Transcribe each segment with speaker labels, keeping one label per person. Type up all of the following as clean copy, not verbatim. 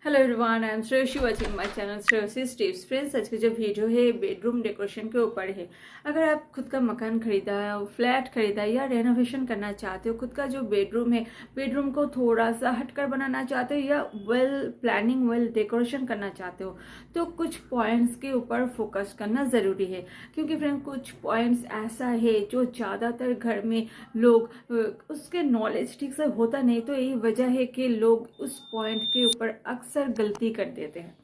Speaker 1: Hello everyone, I am Shreyasi watching my channel Shreyasi tips. Friends, आज की जो वीडियो है बेडरूम डेकोरेशन के ऊपर है। अगर आप खुद का मकान खरीदा है, फ्लैट खरीदा है या रेनोवेशन करना चाहते हो, खुद का जो बेडरूम है, बेडरूम को थोड़ा सा हटकर बनाना चाहते हो या वेल प्लानिंग वेल डेकोरेशन करना चाहते हो, तो कुछ पॉइंट्स के ऊपर फोकस करना ज़रूरी है। क्योंकि फ्रेंड, कुछ पॉइंट्स ऐसा है जो ज़्यादातर घर में लोग उसके नॉलेज ठीक से होता नहीं, तो यही वजह है कि लोग उस पॉइंट के ऊपर अक्सर गलती कर देते हैं।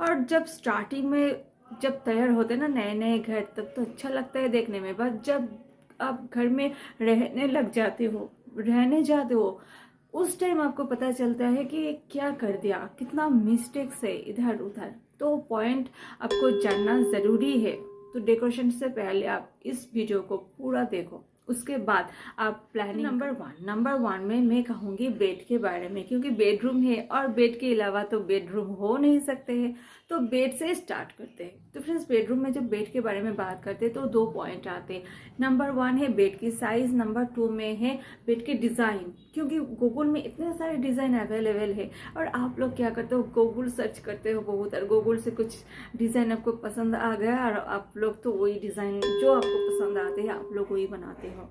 Speaker 1: और जब स्टार्टिंग में जब तैयार होते हैं ना नए नए घर, तब तो अच्छा लगता है देखने में, बट जब आप घर में रहने जाते हो, उस टाइम आपको पता चलता है कि क्या कर दिया, कितना मिस्टेक्स है इधर उधर। तो पॉइंट आपको जानना ज़रूरी है। तो डेकोरेशन से पहले आप इस वीडियो को पूरा देखो, उसके बाद आप प्लानिंग। नंबर वन में मैं कहूँगी बेड के बारे में, क्योंकि बेडरूम है और बेड के अलावा तो बेडरूम हो नहीं सकते हैं। तो बेड से स्टार्ट करते हैं। तो फ्रेंड्स, बेडरूम में जब बेड के बारे में बात करते हैं तो दो पॉइंट आते हैं। नंबर वन है बेड की साइज, नंबर टू में है बेड के डिज़ाइन। क्योंकि गूगल में इतने सारे डिज़ाइन अवेलेबल है और आप लोग क्या करते हो, गूगल सर्च करते हो बहुत, और गूगल से कुछ डिज़ाइन आपको पसंद आ गया और आप लोग तो वही डिज़ाइन जो आपको पसंद आते हैं आप लोग वही बनाते हो।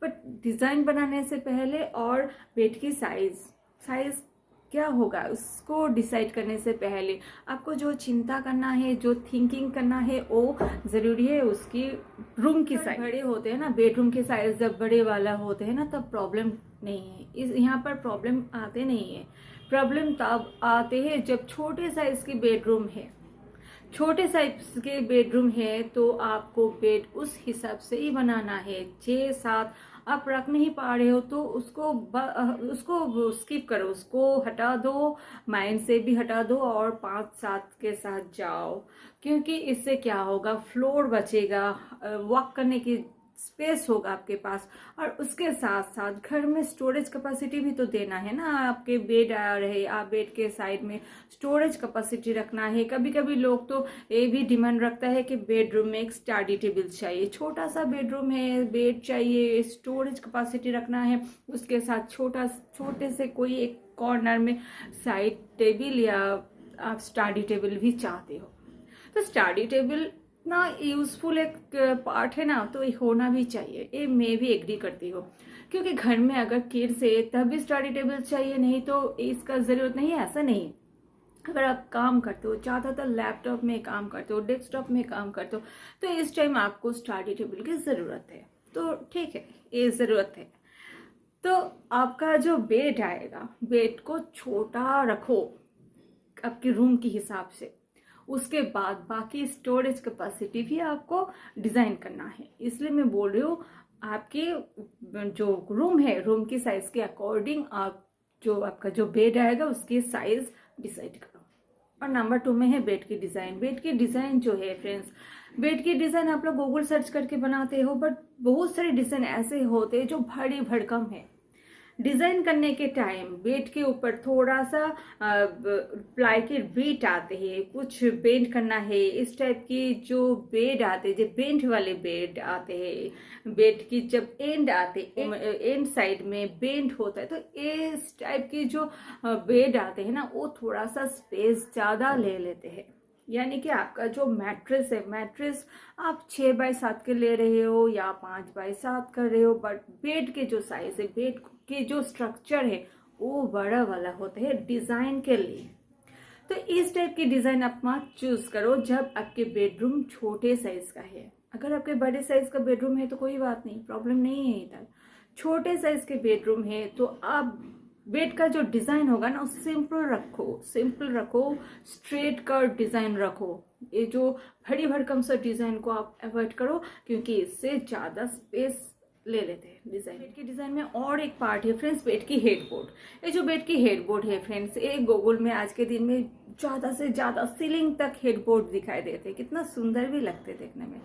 Speaker 1: बट डिज़ाइन बनाने से पहले और बेड की साइज क्या होगा उसको डिसाइड करने से पहले आपको जो चिंता करना है, जो थिंकिंग करना है, वो ज़रूरी है उसकी रूम की साइज। बड़े होते हैं ना, बेडरूम के साइज जब बड़े वाला होते हैं ना, तब प्रॉब्लम नहीं है। इस यहाँ पर प्रॉब्लम आते नहीं है। प्रॉब्लम तब आते हैं जब छोटे साइज की बेडरूम है। छोटे साइज के बेडरूम है तो आपको बेड उस हिसाब से ही बनाना है। 6-7 आप रख नहीं पा रहे हो तो उसको स्किप करो, उसको हटा दो, माइंड से भी हटा दो और 5-7 के साथ जाओ। क्योंकि इससे क्या होगा, फ्लोर बचेगा, वॉक करने की स्पेस होगा आपके पास। और उसके साथ साथ घर में स्टोरेज कैपेसिटी भी तो देना है ना। आपके बेड आ रहे, आप बेड के साइड में स्टोरेज कैपेसिटी रखना है। कभी कभी लोग तो ये भी डिमांड रखता है कि बेडरूम में एक स्टडी टेबल चाहिए। छोटा सा बेडरूम है, बेड चाहिए, स्टोरेज कैपेसिटी रखना है, उसके साथ छोटे से कोई एक कॉर्नर में साइड टेबल या आप स्टडी टेबल भी चाहते हो। तो स्टडी टेबल इतना यूजफुल एक पार्ट है ना, तो ये होना भी चाहिए। ये मैं भी एग्री करती हूँ। क्योंकि घर में अगर किड्स है तब भी स्टडी टेबल चाहिए, नहीं तो इसका ज़रूरत नहीं है, ऐसा नहीं। अगर आप काम करते हो, ज़्यादातर लैपटॉप में काम करते हो, डेस्कटॉप में काम करते हो, तो इस टाइम आपको स्टडी टेबल की ज़रूरत है। तो ठीक है, ये ज़रूरत है। तो आपका जो बेड आएगा, बेड को छोटा रखो आपके रूम के हिसाब से। उसके बाद बाकी स्टोरेज कैपेसिटी भी आपको डिज़ाइन करना है। इसलिए मैं बोल रही हूँ, आपके जो रूम है, रूम की साइज के अकॉर्डिंग आप जो आपका जो बेड आएगा उसकी साइज डिसाइड करो। और नंबर 2 में है बेड की डिज़ाइन। बेड की डिज़ाइन जो है फ्रेंड्स, बेड की डिज़ाइन आप लोग गूगल सर्च करके बनाते हो, बट बहुत सारे डिज़ाइन ऐसे होते हैं जो भारी भरकम है। डिज़ाइन करने के टाइम बेड के ऊपर थोड़ा सा प्लाई के बीट आते हैं, कुछ बेंड करना है। इस टाइप की जो बेड आते हैं, जो बेंड वाले बेड आते हैं, बेड की जब एंड आते, एंड साइड में बेंड होता है, तो इस टाइप की जो बेड आते हैं ना, वो थोड़ा सा स्पेस ज़्यादा ले लेते हैं। यानी कि आपका जो मैट्रेस है, मैट्रेस आप 6x7 के ले रहे हो या 5x7 कर रहे हो, बट बेड के जो साइज है, बेड के जो स्ट्रक्चर है, वो बड़ा वाला होता है डिज़ाइन के लिए। तो इस टाइप की डिज़ाइन आप मत चूज करो जब आपके बेडरूम छोटे साइज का है। अगर आपके बड़े साइज का बेडरूम है तो कोई बात नहीं, प्रॉब्लम नहीं है इधर। छोटे साइज के बेडरूम है तो आप बेड का जो डिज़ाइन होगा ना, सिंपल रखो, स्ट्रेट कर्व डिज़ाइन रखो। ये जो भरी भरकम सा डिज़ाइन को आप अवॉइड करो, क्योंकि इससे ज़्यादा स्पेस ले लेते हैं डिज़ाइन। बेड की डिज़ाइन में और एक पार्ट है फ्रेंड्स, बेड की हेडबोर्ड। ये जो बेड की हेडबोर्ड है फ्रेंड्स, ये गूगल में आज के दिन में ज़्यादा से ज़्यादा सीलिंग तक हेडबोर्ड दिखाई देते हैं, कितना सुंदर भी लगते देखने में।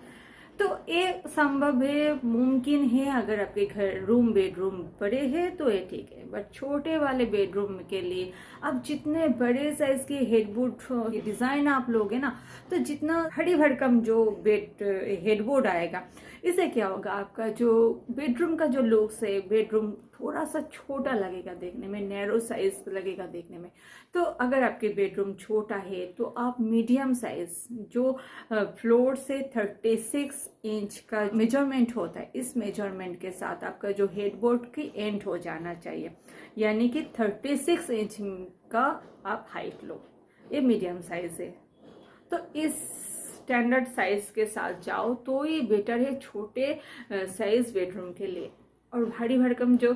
Speaker 1: तो ये संभव है, मुमकिन है, अगर आपके घर रूम बेडरूम बड़े हैं तो ये ठीक है। बट छोटे वाले बेडरूम के लिए अब जितने बड़े साइज के हेडबोर्ड डिज़ाइन आप लोगे ना, तो जितना हड़ी भड़कम जो हेडबोर्ड आएगा, इससे क्या होगा, आपका जो बेडरूम का जो लुक्स है, बेडरूम थोड़ा सा छोटा लगेगा देखने में, नैरो साइज लगेगा देखने में। तो अगर आपके बेडरूम छोटा है तो आप मीडियम साइज, जो फ्लोर से 36 इंच का मेजरमेंट होता है, इस मेजरमेंट के साथ आपका जो हेडबोर्ड की एंड हो जाना चाहिए, यानी कि 36 इंच का आप हाइट लो, ये मीडियम साइज है। तो इस स्टैंडर्ड साइज के साथ जाओ तो ये बेटर है छोटे साइज बेडरूम के लिए। और भारी भरकम जो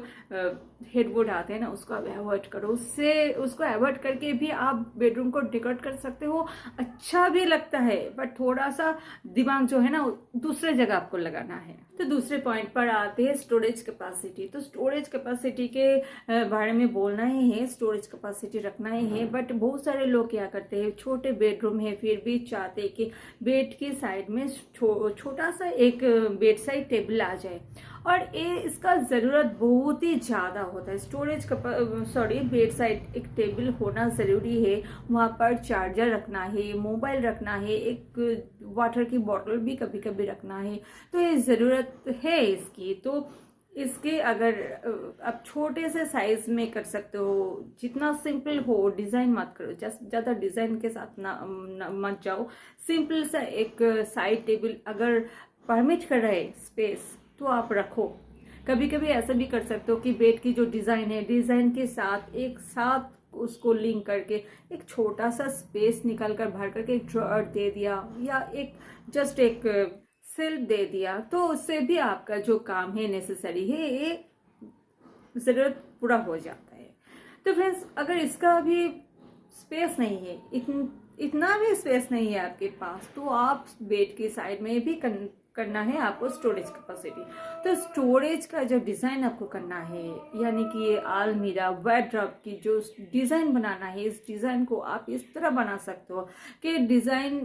Speaker 1: हेडबोर्ड आते हैं ना, उसको आप अवॉइड करो। उसको अवॉइड करके भी आप बेडरूम को डेकोरेट कर सकते हो, अच्छा भी लगता है, बट थोड़ा सा दिमाग जो है ना दूसरे जगह आपको लगाना है। तो दूसरे पॉइंट पर आते हैं स्टोरेज कैपेसिटी। तो स्टोरेज कैपेसिटी के बारे में बोलना ही है, स्टोरेज कैपेसिटी रखना ही है। बट बहुत सारे लोग क्या करते हैं, छोटे बेडरूम है फिर भी चाहते हैं कि बेड की साइड में छोटा सा एक बेड साइड टेबल आ जाए, और ये इसका ज़रूरत बहुत ही ज़्यादा होता है। बेड साइड एक टेबल होना ज़रूरी है, वहाँ पर चार्जर रखना है, मोबाइल रखना है, एक वाटर की बोतल भी कभी कभी रखना है, तो ये ज़रूरत है इसकी। तो इसके अगर आप छोटे से साइज में कर सकते हो, जितना सिंपल हो, डिज़ाइन मत करो, ज़्यादा डिज़ाइन के साथ मत जाओ। सिंपल सा एक साइड टेबल अगर परमिट कर रहे स्पेस तो आप रखो। कभी कभी ऐसा भी कर सकते हो कि बेड की जो डिज़ाइन है, डिज़ाइन के साथ एक साथ उसको लिंक करके एक छोटा सा स्पेस निकाल कर भर करके एक ड्रॉअर दे दिया, या एक जस्ट एक सेल्फ दे दिया, तो उससे भी आपका जो काम है नेसेसरी है, ये ज़रूरत पूरा हो जाता है। तो फ्रेंड्स, अगर इसका भी स्पेस नहीं है, इतना भी स्पेस नहीं है आपके पास, तो आप बेड की साइड में भी करना है आपको स्टोरेज कैपेसिटी। तो स्टोरेज का जो डिज़ाइन आपको करना है, यानी कि ये अलमीरा वार्डरोब की जो डिज़ाइन बनाना है, इस डिज़ाइन को आप इस तरह बना सकते हो कि डिज़ाइन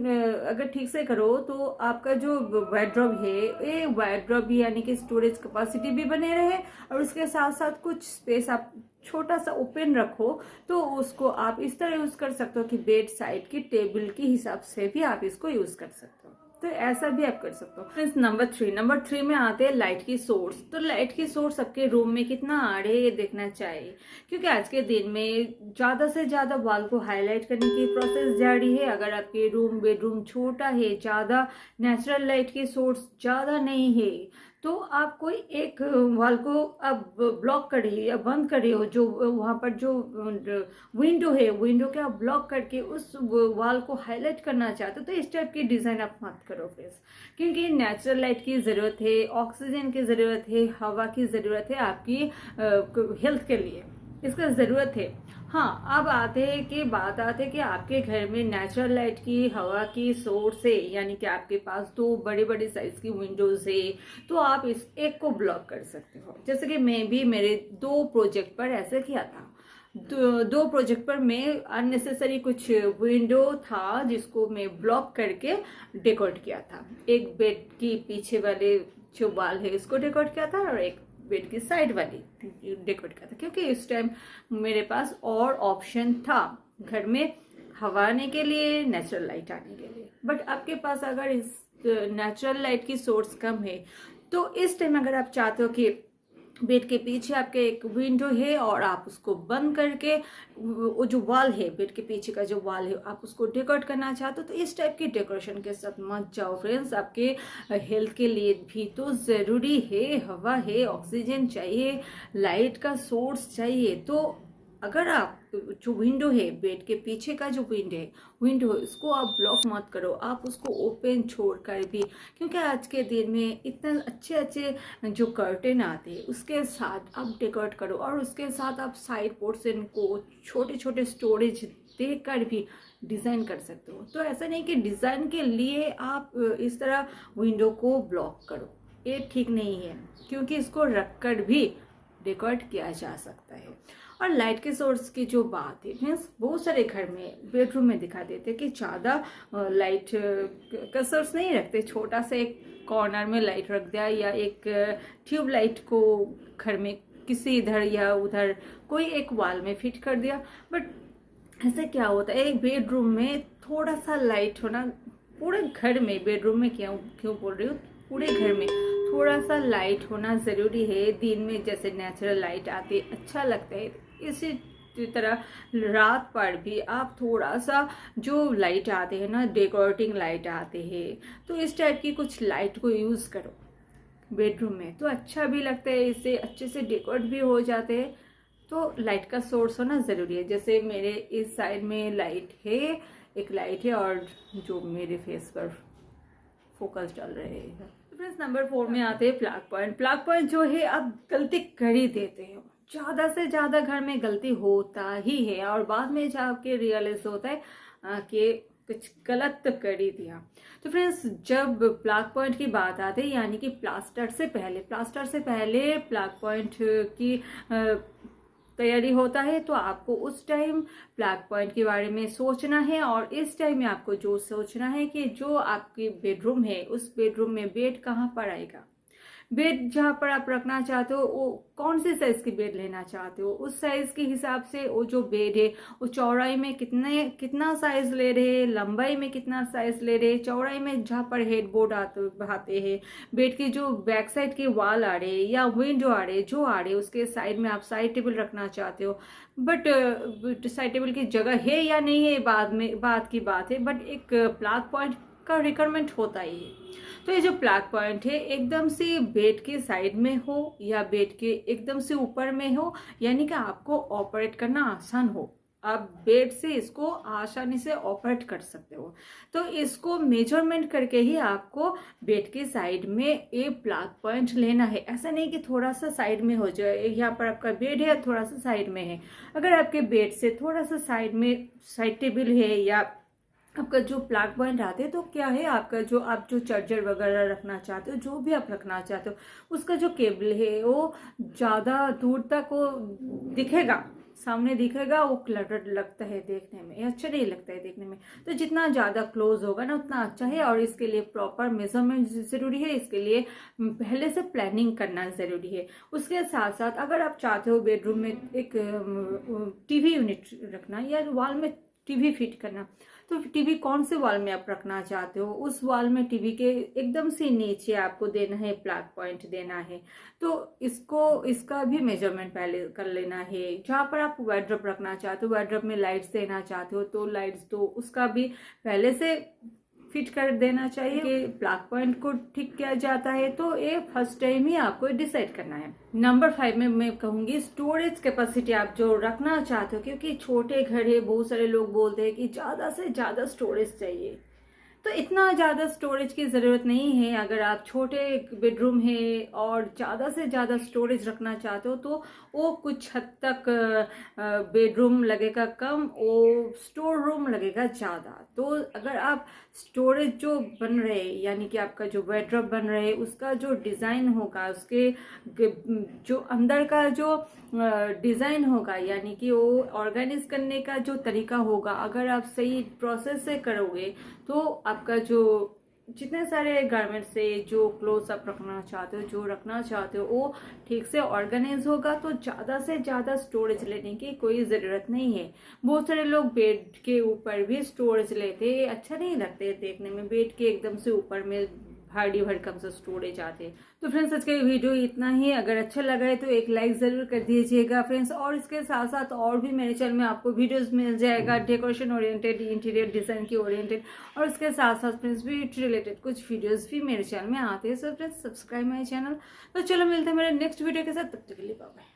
Speaker 1: अगर ठीक से करो तो आपका जो वार्डरोब है, ये वार्डरोब यानी कि स्टोरेज कैपेसिटी भी बने रहे, और उसके साथ साथ कुछ स्पेस आप छोटा सा ओपन रखो, तो उसको आप इस तरह यूज़ कर सकते हो कि बेड साइड की टेबल के हिसाब से भी आप इसको यूज़ कर सकते हो। तो ऐसा भी आप कर सकते हो। फ्रेंड्स, नंबर थ्री में आते हैं लाइट की सोर्स। तो लाइट की सोर्स आपके रूम में कितना आ रही है ये देखना चाहिए, क्योंकि आज के दिन में ज़्यादा से ज़्यादा वॉल को हाईलाइट करने की प्रोसेस जारी है। अगर आपके बेडरूम छोटा है, ज़्यादा नेचुरल लाइट की सोर्स ज़्यादा नहीं है, तो आप कोई एक वॉल को आप ब्लॉक कर रही हो या बंद कर रही हो, जो वहाँ पर जो विंडो है, विंडो के आप ब्लॉक करके उस वॉल को हाईलाइट करना चाहते हो, तो इस टाइप की डिज़ाइन आप मत करो फ्रेंड्स, क्योंकि नेचुरल लाइट की ज़रूरत है, ऑक्सीजन की ज़रूरत है, हवा की ज़रूरत है आपकी हेल्थ के लिए, इसका ज़रूरत है। हाँ, अब बात आते हैं कि आपके घर में नेचुरल लाइट की, हवा की सोर्स है, यानी कि आपके पास दो बड़े बड़े साइज की विंडोज है, तो आप इस एक को ब्लॉक कर सकते हो। जैसे कि मैं भी मेरे 2 प्रोजेक्ट पर ऐसे किया था। दो प्रोजेक्ट पर मैं अननेसेसरी कुछ विंडो था जिसको मैं ब्लॉक करके डेकोरेट किया था। एक बेड की पीछे वाले जो वॉल है इसको डेकोरेट किया था, और एक बेड की साइड वाली डेकोरेट किया था, क्योंकि इस टाइम मेरे पास और ऑप्शन था घर में हवा आने के लिए, नेचुरल लाइट आने के लिए। बट आपके पास अगर इस नेचुरल लाइट की सोर्स कम है, तो इस टाइम अगर आप चाहते हो कि बेड के पीछे आपके एक विंडो है और आप उसको बंद करके वो जो वॉल है, बेड के पीछे का जो वॉल है, आप उसको डेकोरेट करना चाहते हो, तो इस टाइप की डेकोरेशन के साथ मत जाओ फ्रेंड्स। आपके हेल्थ के लिए भी तो ज़रूरी है, हवा है, ऑक्सीजन चाहिए, लाइट का सोर्स चाहिए। तो अगर आप जो विंडो है, बेड के पीछे का जो विंडो है, उसको आप ब्लॉक मत करो, आप उसको ओपन छोड़कर भी, क्योंकि आज के दिन में इतने अच्छे अच्छे जो कर्टेन आते हैं उसके साथ आप डेकोरेट करो, और उसके साथ आप साइड पोर्शन को छोटे छोटे स्टोरेज देकर भी डिज़ाइन कर सकते हो। तो ऐसा नहीं कि डिज़ाइन के लिए आप इस तरह विंडो को ब्लॉक करो, ये ठीक नहीं है, क्योंकि इसको रखकर भी डेकोरेट किया जा सकता है। और लाइट के सोर्स की जो बात है मीन्स, बहुत सारे घर में बेडरूम में दिखा देते कि ज़्यादा लाइट का सोर्स नहीं रखते, छोटा सा एक कॉर्नर में लाइट रख दिया, या एक ट्यूब लाइट को घर में किसी इधर या उधर कोई एक वॉल में फिट कर दिया। बट ऐसे क्या होता है, एक बेडरूम में थोड़ा सा लाइट होना, पूरे घर में, बेडरूम में क्यों बोल रही हूँ, पूरे घर में थोड़ा सा लाइट होना ज़रूरी है। दिन में जैसे नेचुरल लाइट आती है अच्छा लगता है, इसी तरह रात पर भी आप थोड़ा सा जो लाइट आते हैं ना, डेकोरेटिंग लाइट आते हैं, तो इस टाइप की कुछ लाइट को यूज़ करो बेडरूम में, तो अच्छा भी लगता है, इससे अच्छे से डेकोरेट भी हो जाते हैं। तो लाइट का सोर्स होना ज़रूरी है। जैसे मेरे इस साइड में लाइट है, एक लाइट है, और जो मेरे फेस पर फोकस डाल रहे हैं। तो फ्रेंड्स, नंबर 4 में आते हैं प्लग पॉइंट। प्लग पॉइंट जो है आप गलती कर ही देते हो, ज़्यादा से ज़्यादा घर में गलती होता ही है, और बाद में जाके रियलाइज होता है कि कुछ गलत तो कर ही दिया। तो फ्रेंड्स, जब प्लग पॉइंट की बात आती है, यानी कि प्लास्टर से पहले प्लग पॉइंट की तैयारी होता है, तो आपको उस टाइम प्लग पॉइंट के बारे में सोचना है। और इस टाइम में आपको जो सोचना है कि जो आपकी बेडरूम है, उस बेडरूम में बेड कहाँ पर आएगा, बेड जहाँ पर आप रखना चाहते हो वो कौन से साइज की बेड लेना चाहते हो, उस साइज के हिसाब से वो जो बेड है वो चौड़ाई में कितना साइज ले रहे हैं, लंबाई में कितना साइज ले रहे हैं, चौड़ाई में जहाँ पर हेडबोर्ड आते हैं, बेड के जो बैक साइड के वॉल आ रहे हैं या विंडो आ रहे हैं, जो आ रहे हैं उसके साइड में आप साइड टेबल रखना चाहते हो। बट साइड टेबल की जगह है या नहीं है बाद की बात है, बट एक प्लग पॉइंट का रिक्वायरमेंट होता ही है। तो ये जो प्लग पॉइंट है एकदम से बेड के साइड में हो या बेड के एकदम से ऊपर में हो, यानी कि आपको ऑपरेट करना आसान हो, आप बेड से इसको आसानी से ऑपरेट कर सकते हो। तो इसको मेजरमेंट करके ही आपको बेड के साइड में एक प्लग पॉइंट लेना है। ऐसा नहीं कि थोड़ा सा साइड में हो जाए, यहाँ पर आपका बेड है थोड़ा सा साइड में है, अगर आपके बेड से थोड़ा सा साइड में साइड टेबल है या आपका जो प्लग पॉइंट आते हैं, तो क्या है आपका जो आप जो चार्जर वगैरह रखना चाहते हो, जो भी आप रखना चाहते हो, उसका जो केबल है वो ज़्यादा दूर तक वो दिखेगा, सामने दिखेगा, वो क्लटर्ड लगता है देखने में, अच्छा नहीं लगता है देखने में। तो जितना ज़्यादा क्लोज होगा ना उतना अच्छा है, और इसके लिए प्रॉपर मेजरमेंट ज़रूरी है, इसके लिए पहले से प्लानिंग करना ज़रूरी है। उसके साथ साथ अगर आप चाहते हो बेडरूम में एक टीवी यूनिट रखना या वॉल में टीवी फिट करना, तो टीवी कौन से वॉल में आप रखना चाहते हो, उस वॉल में टीवी के एकदम से नीचे आपको देना है प्लग पॉइंट देना है। तो इसका भी मेजरमेंट पहले कर लेना है। जहाँ पर आप वार्डरोब रखना चाहते हो, वार्डरोब में लाइट्स देना चाहते हो, तो लाइट्स तो उसका भी पहले से फिट कर देना चाहिए कि प्लग पॉइंट को ठीक किया जाता है। तो ये फर्स्ट टाइम ही आपको डिसाइड करना है। नंबर 5 में मैं कहूँगी स्टोरेज कैपेसिटी आप जो रखना चाहते हो, क्योंकि छोटे घर है, बहुत सारे लोग बोलते हैं कि ज़्यादा से ज़्यादा स्टोरेज चाहिए, तो इतना ज़्यादा स्टोरेज की ज़रूरत नहीं है। अगर आप छोटे बेडरूम है और ज़्यादा से ज़्यादा स्टोरेज रखना चाहते हो, तो वो कुछ हद तक बेडरूम लगेगा कम, वो स्टोर रूम लगेगा ज़्यादा। तो अगर आप स्टोरेज जो बन रहे यानी कि आपका जो वार्डरोब बन रहे उसका जो डिज़ाइन होगा, उसके जो अंदर का जो डिज़ाइन होगा, यानी कि वो ऑर्गेनाइज करने का जो तरीका होगा, अगर आप सही प्रोसेस से करोगे, तो आपका जो जितने सारे गारमेंट्स से जो क्लोथ्स आप रखना चाहते हो, जो रखना चाहते हो, वो ठीक से ऑर्गेनाइज होगा। तो ज़्यादा से ज़्यादा स्टोरेज लेने की कोई ज़रूरत नहीं है। बहुत सारे लोग बेड के ऊपर भी स्टोरेज लेते, अच्छा नहीं लगते देखने में, बेड के एकदम से ऊपर में भारी भरकम से स्टोरेज आते। तो फ्रेंड्स, आज का वीडियो इतना ही। अगर अच्छा लगा है तो एक लाइक ज़रूर कर दीजिएगा फ्रेंड्स, और इसके साथ साथ और भी मेरे चैनल में आपको वीडियोस मिल जाएगा डेकोरेशन ओरिएंटेड, इंटीरियर डिज़ाइन की ओरिएंटेड, और इसके साथ साथ फ्रेंड्स ब्यूटी रिलेटेड कुछ वीडियोस भी मेरे चैनल में आते हैं। So friends, subscribe my channel. तो चलो मिलते हैं मेरे नेक्स्ट वीडियो के साथ, तब तक के लिए बाय बाय।